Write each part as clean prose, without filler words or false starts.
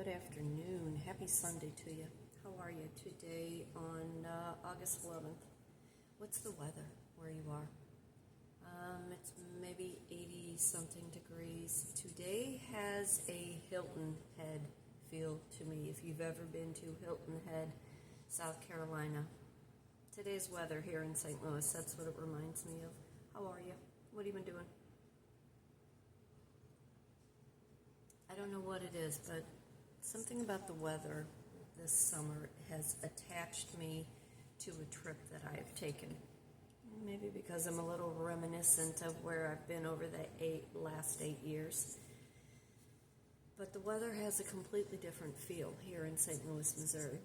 good afternoon. Happy Sunday to you. How are you today on August 11th? What's the weather where you are? It's maybe 80 something degrees. Today has a Hilton Head feel to me. If you've ever been to Hilton Head, South Carolina, today's weather here in St. Louis, that's what it reminds me of. How are you? What have you been doing? I don't know what it is, but something about the weather this summer has attached me to a trip that I have taken. Maybe because I'm a little reminiscent of where I've been over the last 8 years. But the weather has a completely different feel here in St. Louis, Missouri.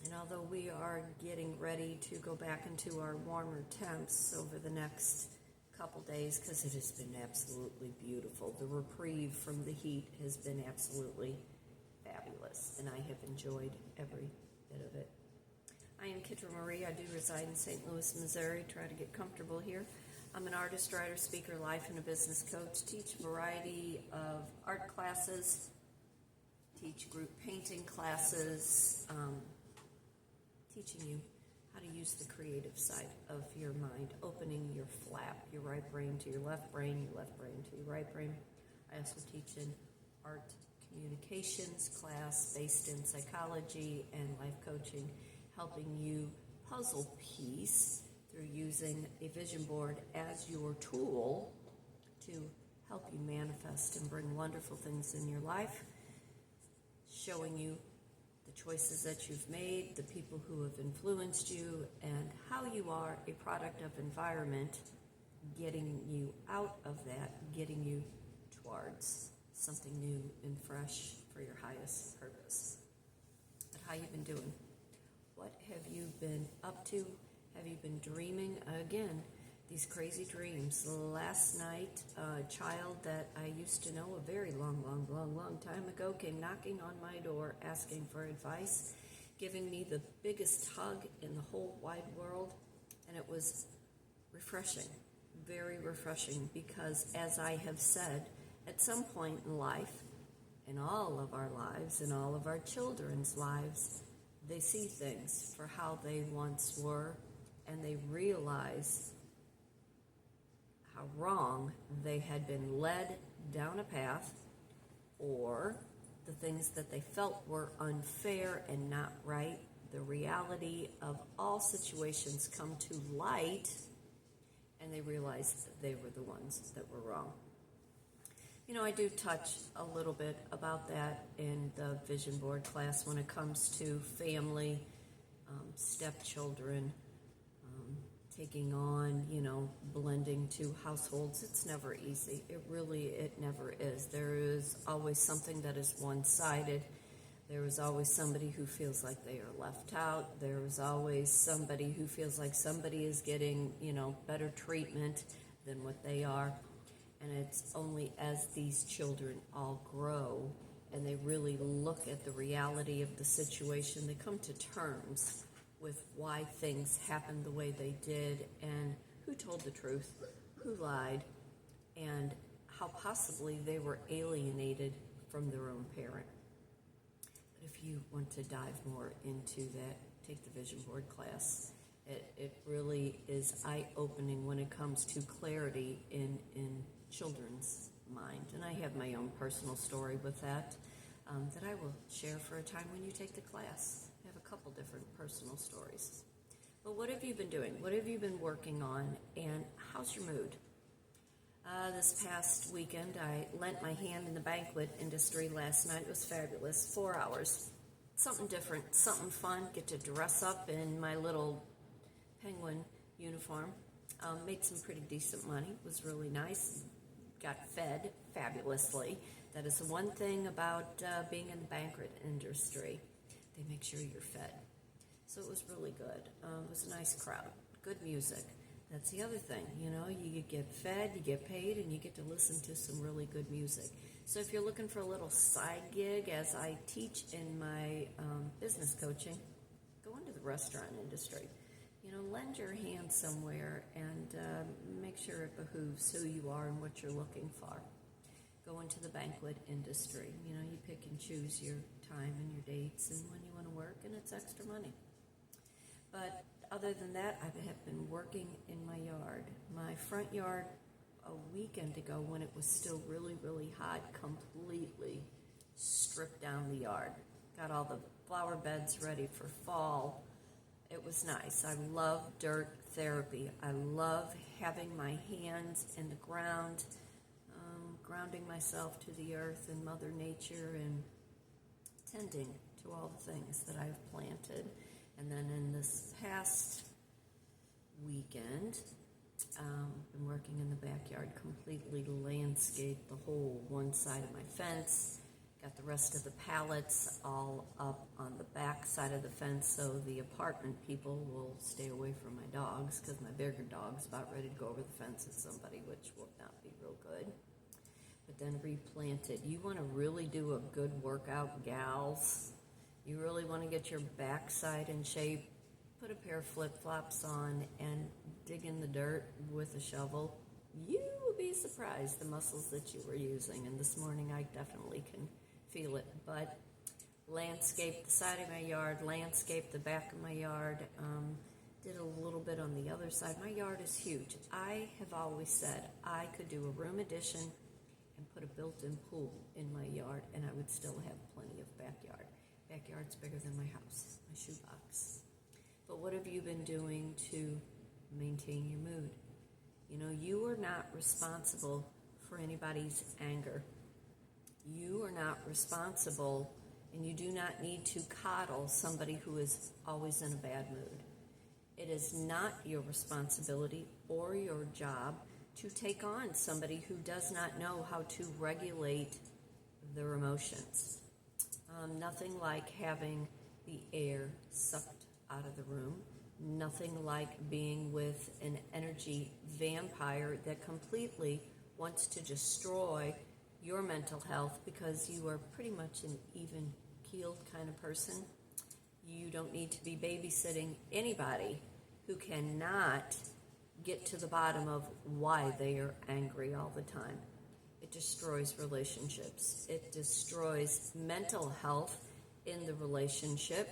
And although we are getting ready to go back into our warmer temps over the next couple days, because it has been absolutely beautiful. The reprieve from the heat has been absolutely fabulous, and I have enjoyed every bit of it. I am Kitryn Marie. I do reside in St. Louis, Missouri. Try to get comfortable here. I'm an artist, writer, speaker, life and a business coach. Teach a variety of art classes, teach group painting classes, teaching you how to use the creative side of your mind, opening your flap, your right brain to your left brain to your right brain. I also teach an art communications class based in psychology and life coaching, helping you puzzle piece through using a vision board as your tool to help you manifest and bring wonderful things in your life, showing you the choices that you've made, the people who have influenced you, and how you are a product of environment, getting you out of that, getting you towards something new and fresh for your highest purpose. But how you been doing? What have you been up to? Have you been dreaming? Again, these crazy dreams. Last night, a child that I used to know a very long time ago came knocking on my door asking for advice, giving me the biggest hug in the whole wide world, and it was refreshing, very refreshing, because as I have said, at some point in life, in all of our lives, in all of our children's lives, they see things for how they once were, and they realize how wrong they had been led down a path, or the things that they felt were unfair and not right. The reality of all situations come to light, and they realize that they were the ones that were wrong. You know, I do touch a little bit about that in the vision board class when it comes to family, stepchildren, taking on, blending two households. It's never easy. It never is. There is always something that is one-sided. There is always somebody who feels like they are left out. There is always somebody who feels like somebody is getting, better treatment than what they are. And it's only as these children all grow and they really look at the reality of the situation, they come to terms with why things happened the way they did, and who told the truth, who lied, and how possibly they were alienated from their own parent. But if you want to dive more into that, take the vision board class. It really is eye-opening when it comes to clarity in children's mind. And I have my own personal story with that I will share for a time when you take the class. I have a couple different personal stories. But what have you been doing? What have you been working on? And how's your mood? This past weekend, I lent my hand in the banquet industry last night. It was fabulous. 4 hours. Something different, something fun. Get to dress up in my little penguin uniform. Made some pretty decent money. It was really nice. Got fed fabulously. That is the one thing about being in the banquet industry. They make sure you're fed. So it was really good. It was a nice crowd. Good music. That's the other thing. You get fed, you get paid, and you get to listen to some really good music. So if you're looking for a little side gig, as I teach in my business coaching, go into the restaurant industry. Lend your hand somewhere and make sure it behooves who you are and what you're looking for. go into the banquet industry. You know, you pick and choose your time and your dates and when you want to work, and it's extra money. But other than that, I have been working in my yard. My front yard a weekend ago, when it was still really, really hot, completely stripped down the yard. Got all the flower beds ready for fall. It was nice. I love dirt therapy. I love having my hands in the ground, grounding myself to the earth and Mother Nature and tending to all the things that I've planted. And then in this past weekend, been working in the backyard, completely landscaped the whole one side of my fence, got the rest of the pallets all up on the back side of the fence so the apartment people will stay away from my dogs, because my bigger dog's about ready to go over the fence at somebody, which will not be real good. But then replanted. You want to really do a good workout, gals. You really want to get your backside in shape. Put a pair of flip-flops on and dig in the dirt with a shovel. You will be surprised the muscles that you were using. And this morning I definitely can feel it. But landscape the side of my yard, landscape the back of my yard. Did a little bit on the other side. My yard is huge. I have always said I could do a room addition and put a built-in pool in my yard, and I would still have plenty of backyard. Backyard's bigger than my house, my shoebox. But what have you been doing to maintain your mood? You know, you are not responsible for anybody's anger. You are not responsible, and you do not need to coddle somebody who is always in a bad mood. It is not your responsibility or your job to take on somebody who does not know how to regulate their emotions. Nothing like having the air sucked out of the room. Nothing like being with an energy vampire that completely wants to destroy your mental health because you are pretty much an even-keeled kind of person. You don't need to be babysitting anybody who cannot get to the bottom of why they are angry all the time. It destroys relationships. It destroys mental health in the relationship.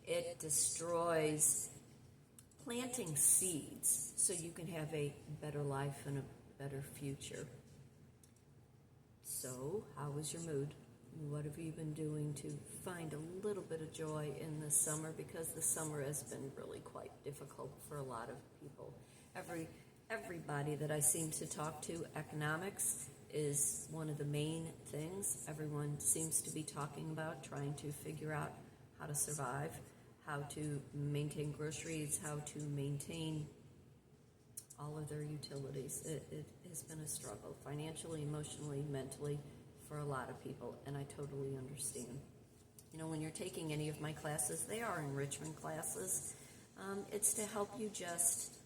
It destroys planting seeds so you can have a better life and a better future. So, how is your mood? What have you been doing to find a little bit of joy in the summer? Because the summer has been really quite difficult for a lot of people. Everybody that I seem to talk to, economics is one of the main things everyone seems to be talking about, trying to figure out how to survive, how to maintain groceries, how to maintain all of their utilities. It has been a struggle, financially, emotionally, mentally, for a lot of people, and I totally understand. You know, when you're taking any of my classes, they are enrichment classes. It's to help you just,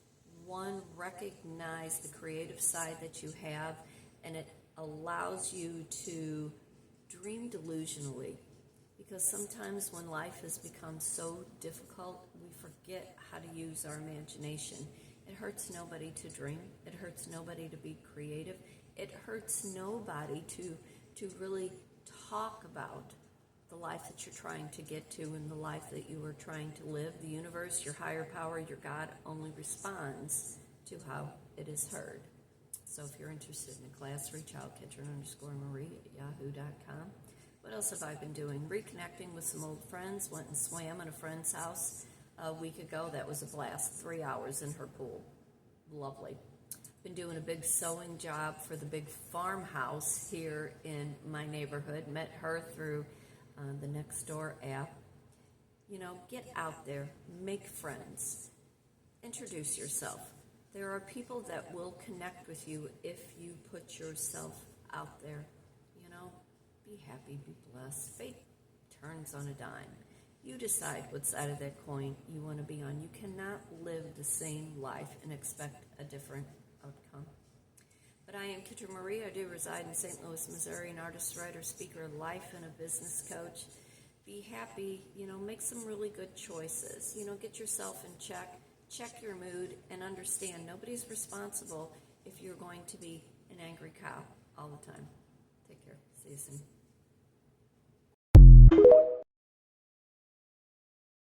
one, recognize the creative side that you have, and it allows you to dream delusionally. Because sometimes when life has become so difficult, we forget how to use our imagination. It hurts nobody to dream. It hurts nobody to be creative. It hurts nobody to really talk about the life that you're trying to get to and the life that you are trying to live. The universe, your higher power, your God only responds to how it is heard. So if you're interested in a class, reach out, Kitryn_Marie at yahoo.com. What else have I been doing? Reconnecting with some old friends. Went and swam at a friend's house a week ago. That was a blast. 3 hours in her pool. Lovely. Been doing a big sewing job for the big farmhouse here in my neighborhood. Met her through the Nextdoor app. You know, get out there. Make friends. Introduce yourself. There are people that will connect with you if you put yourself out there. You know, be happy, be blessed. Fate turns on a dime. You decide what side of that coin you want to be on. You cannot live the same life and expect a different outcome. But I am Kitryn Marie. I do reside in St. Louis, Missouri, an artist, writer, speaker, life and a business coach. Be happy, you know, make some really good choices. You know, get yourself in check. Check your mood and understand nobody's responsible if you're going to be an angry cow all the time. season.